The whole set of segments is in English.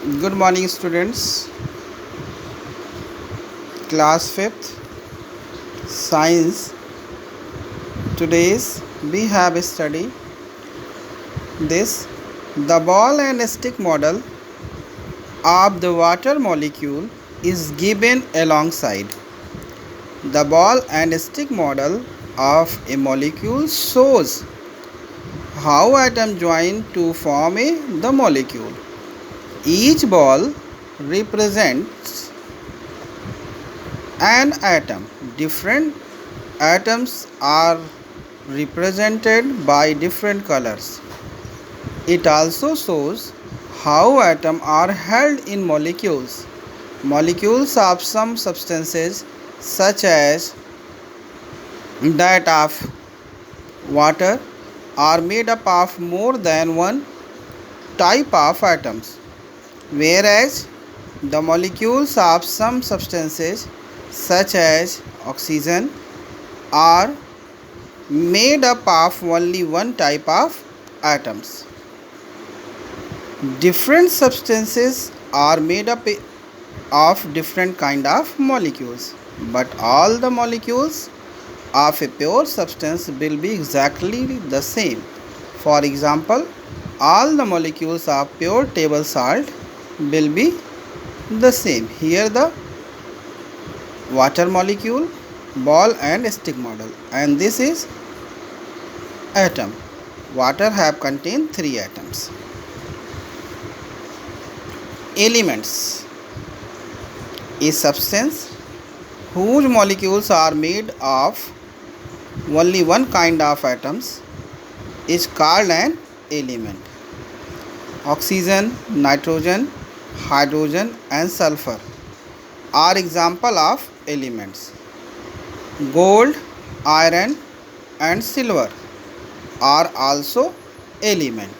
Good morning, students. Class 5th Science. Today's we have studied this the ball and stick model of the water molecule is given alongside. The ball and stick model of a molecule shows how atoms join to form the molecule. Each ball represents an atom. Different atoms are represented by different colors. It also shows how atoms are held in molecules. Molecules of some substances, such as that of water, are made up of more than one type of atoms, whereas the molecules of some substances, such as oxygen, are made up of only one type of atoms. Different substances are made up of different kind of molecules, but all the molecules of a pure substance will be exactly the same. For example, all the molecules of pure table salt will be the same. Here the water molecule, ball and stick model, and this is atom. Water have contained 3 atoms. Elements. A substance whose molecules are made of only one kind of atoms is called an element. Oxygen, nitrogen, hydrogen and sulfur are example of elements. Gold, iron and silver are also element.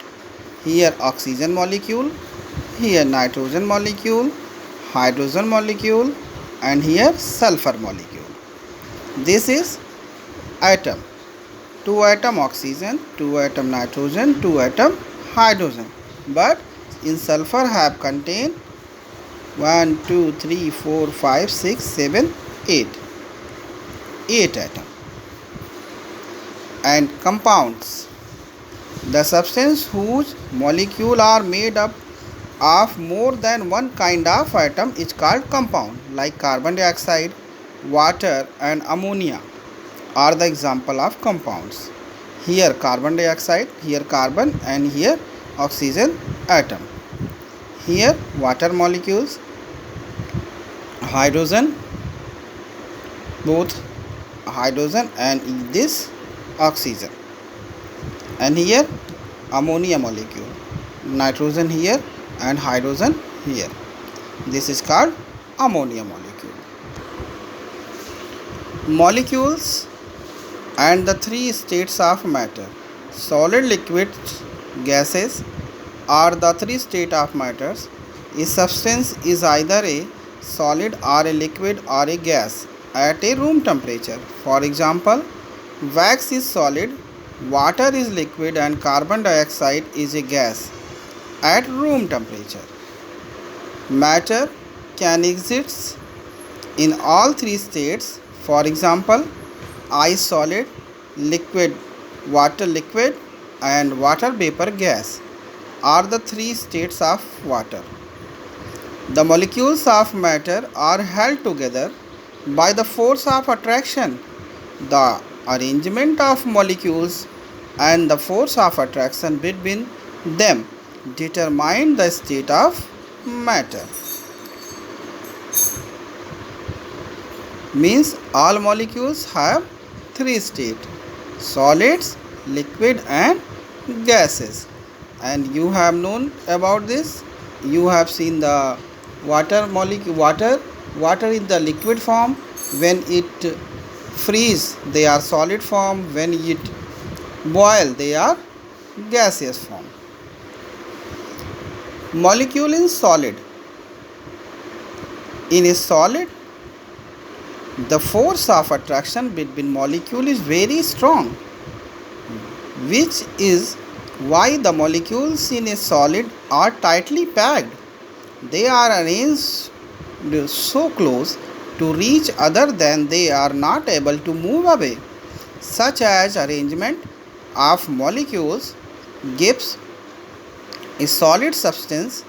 Here oxygen molecule, here nitrogen molecule, hydrogen molecule and here sulfur molecule. This is atom. 2 atom oxygen, 2 atom nitrogen, 2 atom hydrogen. But in sulfur have contained 1, 2, 3, 4, 5, 6, 7, 8. 8 atom. And compounds. The substance whose molecule are made up of more than one kind of atom is called compound, like carbon dioxide, water and ammonia are the example of compounds. Here carbon dioxide, here carbon and here oxygen atom. Here water molecules, hydrogen, both hydrogen and this oxygen, and here ammonia molecule, nitrogen here and hydrogen here. This is called ammonia molecule. Molecules and the 3 states of matter. Solid, liquid, gases are the 3 states of matters. A substance is either a solid or a liquid or a gas at a room temperature. For example, wax is solid, water is liquid and carbon dioxide is a gas at room temperature. Matter can exist in all 3 states. For example, ice solid, liquid water liquid and water vapor gas are the 3 states of water. The molecules of matter are held together by the force of attraction. The arrangement of molecules and the force of attraction between them determine the state of matter. Means all molecules have 3 states: solids, liquid and gases. And you have known about this. You have seen the water molecule, water in the liquid form. When it freeze they are solid form, when it boil they are gaseous form. Molecule in solid. In a solid, the force of attraction between molecule is very strong, which is why the molecules in a solid are tightly packed They are arranged so close to each other that they are not able to move away, such as arrangement of molecules gives a solid substance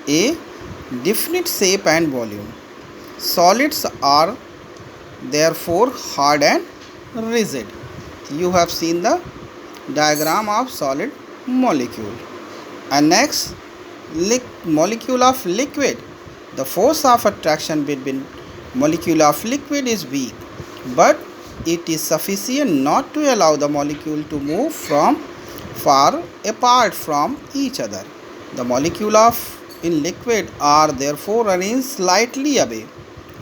a definite shape and volume. Solids are therefore hard and rigid. You have seen the diagram of solid molecule. And next, molecule of liquid. The force of attraction between molecule of liquid is weak, but it is sufficient not to allow the molecule to move from far apart from each other. The molecule of in liquid are therefore arranged slightly away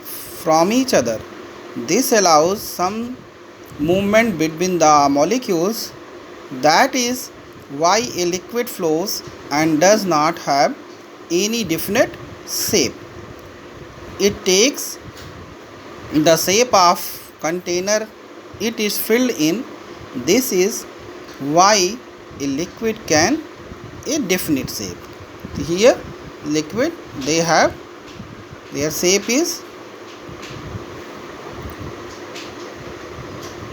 from each other. This allows some movement between the molecules. That is why a liquid flows and does not have any definite shape. It takes the shape of container it is filled in. This is why a liquid can a definite shape. Here liquid, they have their shape is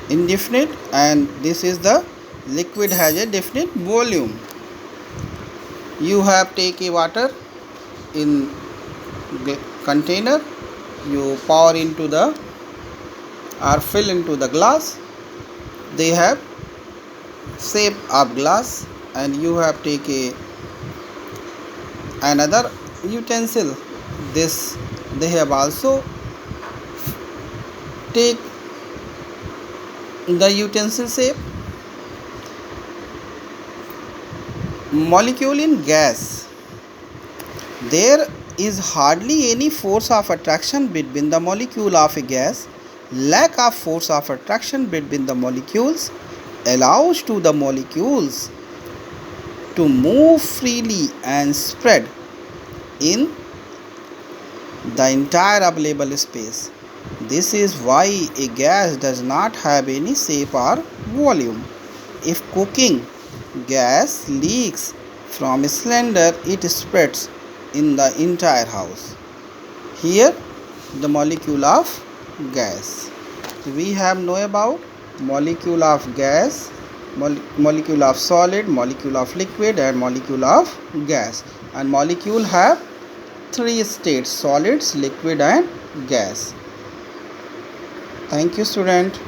indefinite, and this is the liquid has a definite volume. You have take a water in container, you pour into the or fill into the glass. They have shape of glass, and you have take another utensil. This they have also take the utensil shape. Molecule in gas. There is hardly any force of attraction between the molecule of a gas. Lack of force of attraction between the molecules allows to the molecules to move freely and spread in the entire available space. This is why a gas does not have any shape or volume. If cooking gas leaks from a cylinder, it spreads in the entire house. Here the molecule of gas. We have know about molecule of gas, molecule of solid, molecule of liquid, and molecule of gas. And molecule have three states: solids, liquid, and gas. Thank you, student.